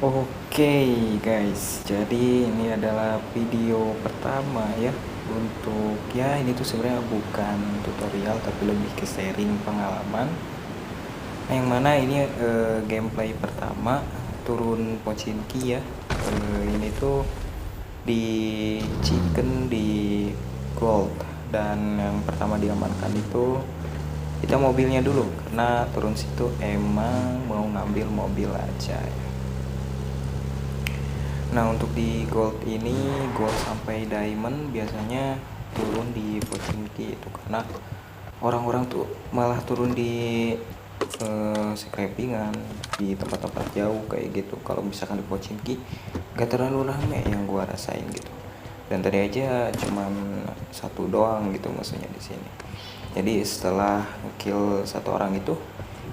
Oke guys, jadi ini adalah video pertama ya untuk ya ini tuh sebenarnya bukan tutorial tapi lebih ke sharing pengalaman. Yang mana ini gameplay pertama turun Pochinki ya. Ini tuh di chicken di gold, dan yang pertama diamankan itu kita mobilnya dulu karena turun situ emang mau ngambil mobil aja ya. Nah untuk di gold ini, gold sampai diamond biasanya turun di Pochinki itu karena orang-orang tuh malah turun di scrapingan di tempat-tempat jauh kayak gitu. Kalau misalkan di Pochinki gak terlalu rame yang gua rasain gitu. Dan tadi aja cuman satu doang gitu maksudnya di sini. Jadi setelah kill satu orang itu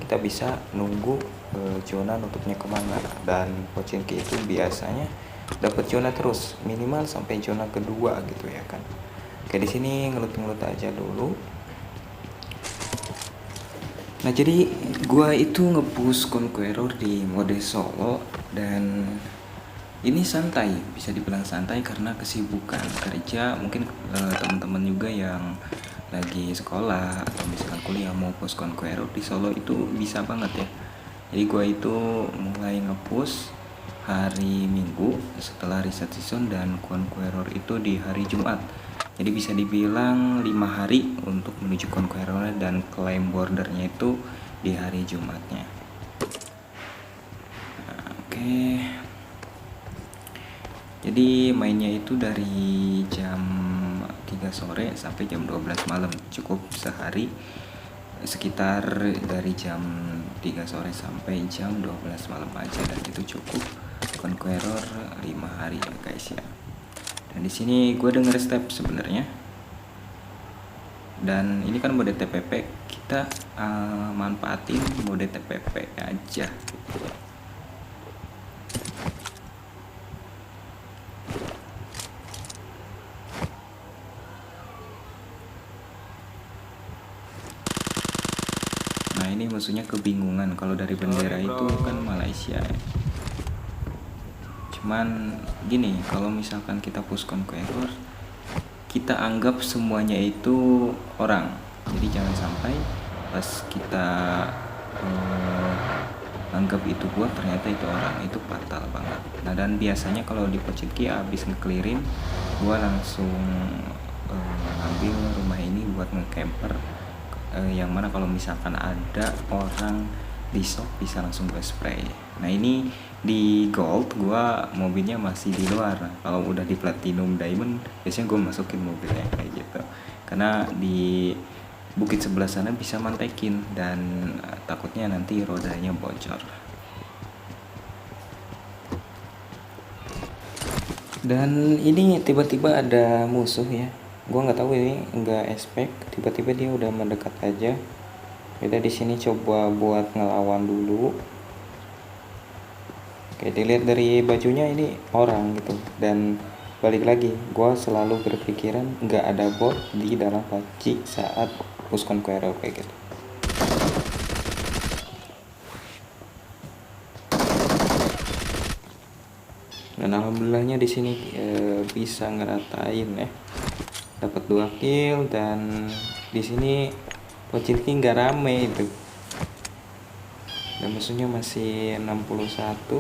kita bisa nunggu zona nutupnya kemana, dan Pochinki itu biasanya dapat zona terus minimal sampai zona kedua gitu ya kan. Kayak di sini ngelut-ngelut aja dulu. Nah jadi gua itu nge-push Conqueror di mode solo, dan ini santai, bisa dibilang santai karena kesibukan kerja. Mungkin teman-teman juga yang lagi sekolah atau misalkan kuliah mau push Conqueror di solo itu bisa banget ya. Jadi gua itu mulai nge-push hari Minggu setelah reset season, dan Conqueror itu di hari Jumat. Jadi bisa dibilang 5 hari untuk menuju Conqueror, dan claim bordernya itu di hari Jumatnya. Nah, oke. Jadi mainnya itu dari jam 3 sore sampai jam 12 malam. Cukup sehari sekitar dari jam 3 sore sampai jam 12 malam aja, dan itu cukup Conqueror 5 hari ya guys ya. Dan di sini gue denger step sebenarnya. Dan ini kan mode TPP, kita manfaatin mode TPP aja gitu. Nah ini musuhnya kebingungan kalau dari bendera itu kan Malaysia ya. Cuman gini, kalau misalkan kita push Conqueror, kita anggap semuanya itu orang. Jadi jangan sampai pas kita anggap itu buat ternyata itu orang, itu fatal banget. Nah dan biasanya kalau di Pochinki abis nge-clearin, gua langsung ngambil rumah ini buat nge-camper, yang mana kalau misalkan ada orang di shop bisa langsung gue spray. Nah ini di gold gua mobilnya masih di luar. Kalau udah di platinum diamond biasanya gue masukin mobilnya kayak gitu, karena di bukit sebelah sana bisa mantekin, dan takutnya nanti rodanya bocor. Dan ini tiba-tiba ada musuh ya, gue nggak tahu, ini nggak expect tiba-tiba dia udah mendekat aja. Kita di sini coba buat ngelawan dulu. Oke, dilihat dari bajunya ini orang gitu. Dan balik lagi, gue selalu berpikiran nggak ada bot di dalam PUBG saat push Conqueror kayak gitu. Dan alhamdulillahnya di sini bisa ngeratain ya, dapat 2 kill. Dan di sini Pochinki nggak rame itu, dan musuhnya masih 61.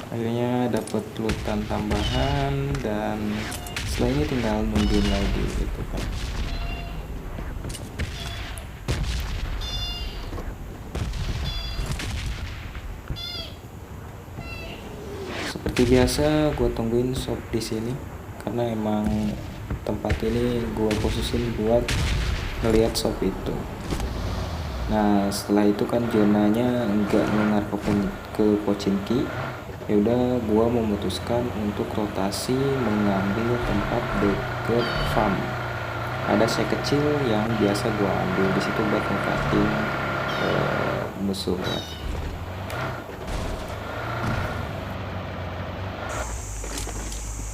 Akhirnya dapat lutan tambahan, dan setelah ini tinggal nungguin lagi gitu kan. Seperti biasa gue tungguin shop di sini karena emang tempat ini gue khususin buat ngeliat shop itu. Nah setelah itu kan zonanya nggak mengarah ke Pochinki, ya udah gue memutuskan untuk rotasi mengambil tempat deket farm. Ada saya kecil yang biasa gue ambil di situ buat ngekatin musuh ya.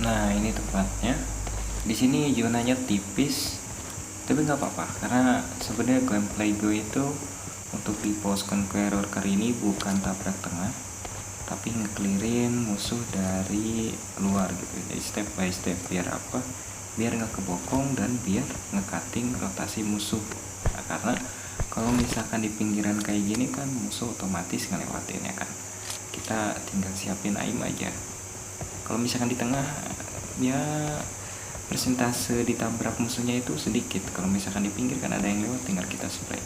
Nah ini tempatnya. Di sini zonanya tipis, tapi nggak apa-apa karena sebenarnya gameplay gue itu Untuk di pos Conqueror kali ini bukan tabrak tengah, tapi ngeklirin musuh dari luar gitu. Jadi step by step, biar apa? Biar nggak kebokong dan biar ngecutting rotasi musuh. Nah, karena kalau misalkan di pinggiran kayak gini kan musuh otomatis ngelewatin ya kan. Kita tinggal siapin aim aja. Kalau misalkan di tengah, ya persentase ditabrak musuhnya itu sedikit. Kalau misalkan di pinggir kan ada yang lewat, tinggal kita spray.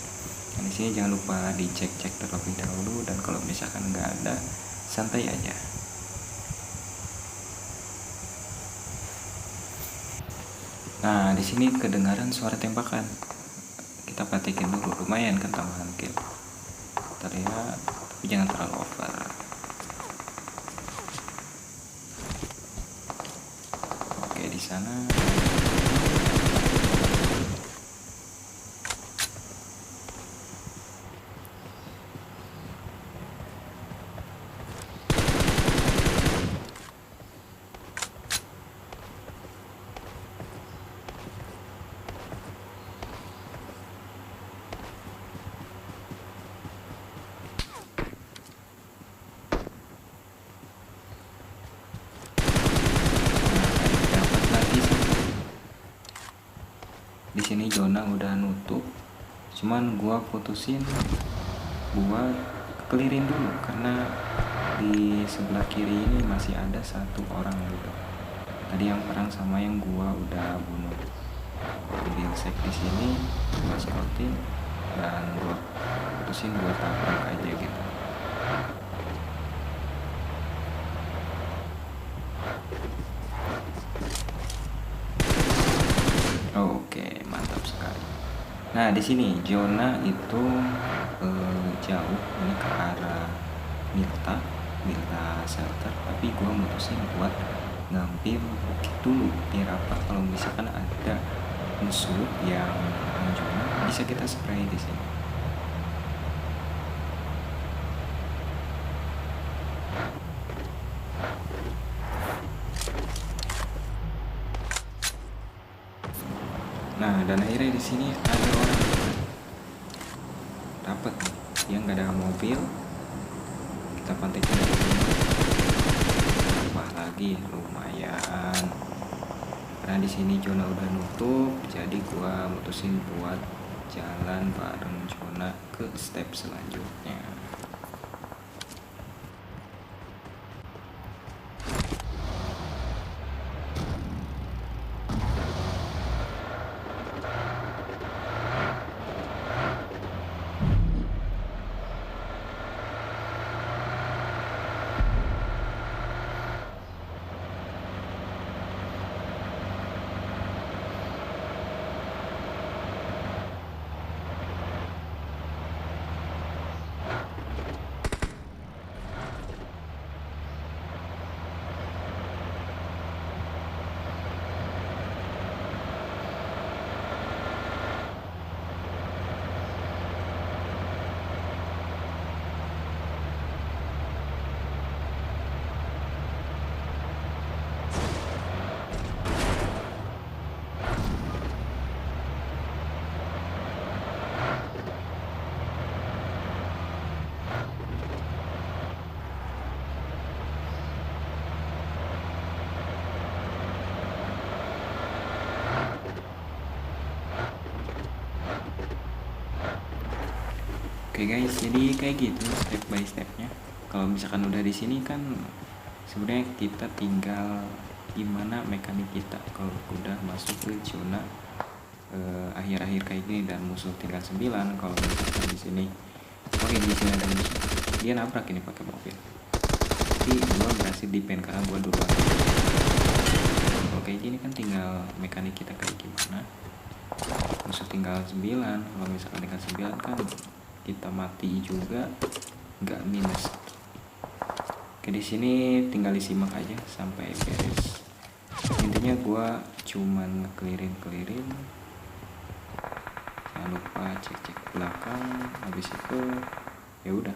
Nah, di sini jangan lupa dicek-cek terlebih dahulu, dan kalau misalkan nggak ada, santai aja. Nah, di sini kedengaran suara tembakan. Kita patikin dulu, lumayan kan tambahan kill. Terlihat, tapi jangan terlalu over. Oke, di sana. Di sini zona udah nutup, cuman gua putusin buat kelirin dulu karena di sebelah kiri ini masih ada satu orang gitu. Tadi yang perang sama yang gua udah bunuh. Ambil sek di sini, gua scouting dan gua putusin buat tabrak aja gitu. Oke, mantap sekali. Nah, di sini zona itu jauh, ini ke arah Milta shelter, tapi gua mutusin buat ngambil bukit dulu. Biar apa? Kalau misalkan ada musuh yang zona, bisa kita spray di sini. Nah, dan akhirnya di sini ada orang dapat nih, dia nggak ada mobil, kita pantekin dari sini. Wah, lagi lumayan. Karena di sini zona udah nutup, jadi gua mutusin buat jalan bareng zona ke step selanjutnya. Oke guys, jadi kayak gitu step by stepnya. Kalau misalkan udah di sini kan sebenarnya kita tinggal gimana mekanik kita kalau udah masuk ke zona akhir-akhir kayak gini dan musuh tinggal 9. Kalau misalkan di sini, oke, di sini ada musuh, dia nabrak ini pakai mobil, tapi gua berhasil defend karena gua duluan. Kalau kayak gini kan tinggal mekanik kita kayak gimana. Musuh tinggal 9, kalau misalkan tinggal 9 kan kita mati juga, nggak minus. Oke, di sini tinggal disimak aja sampai beres. Intinya gua cuman ngekelirin, jangan lupa cek belakang. Habis itu ya udah.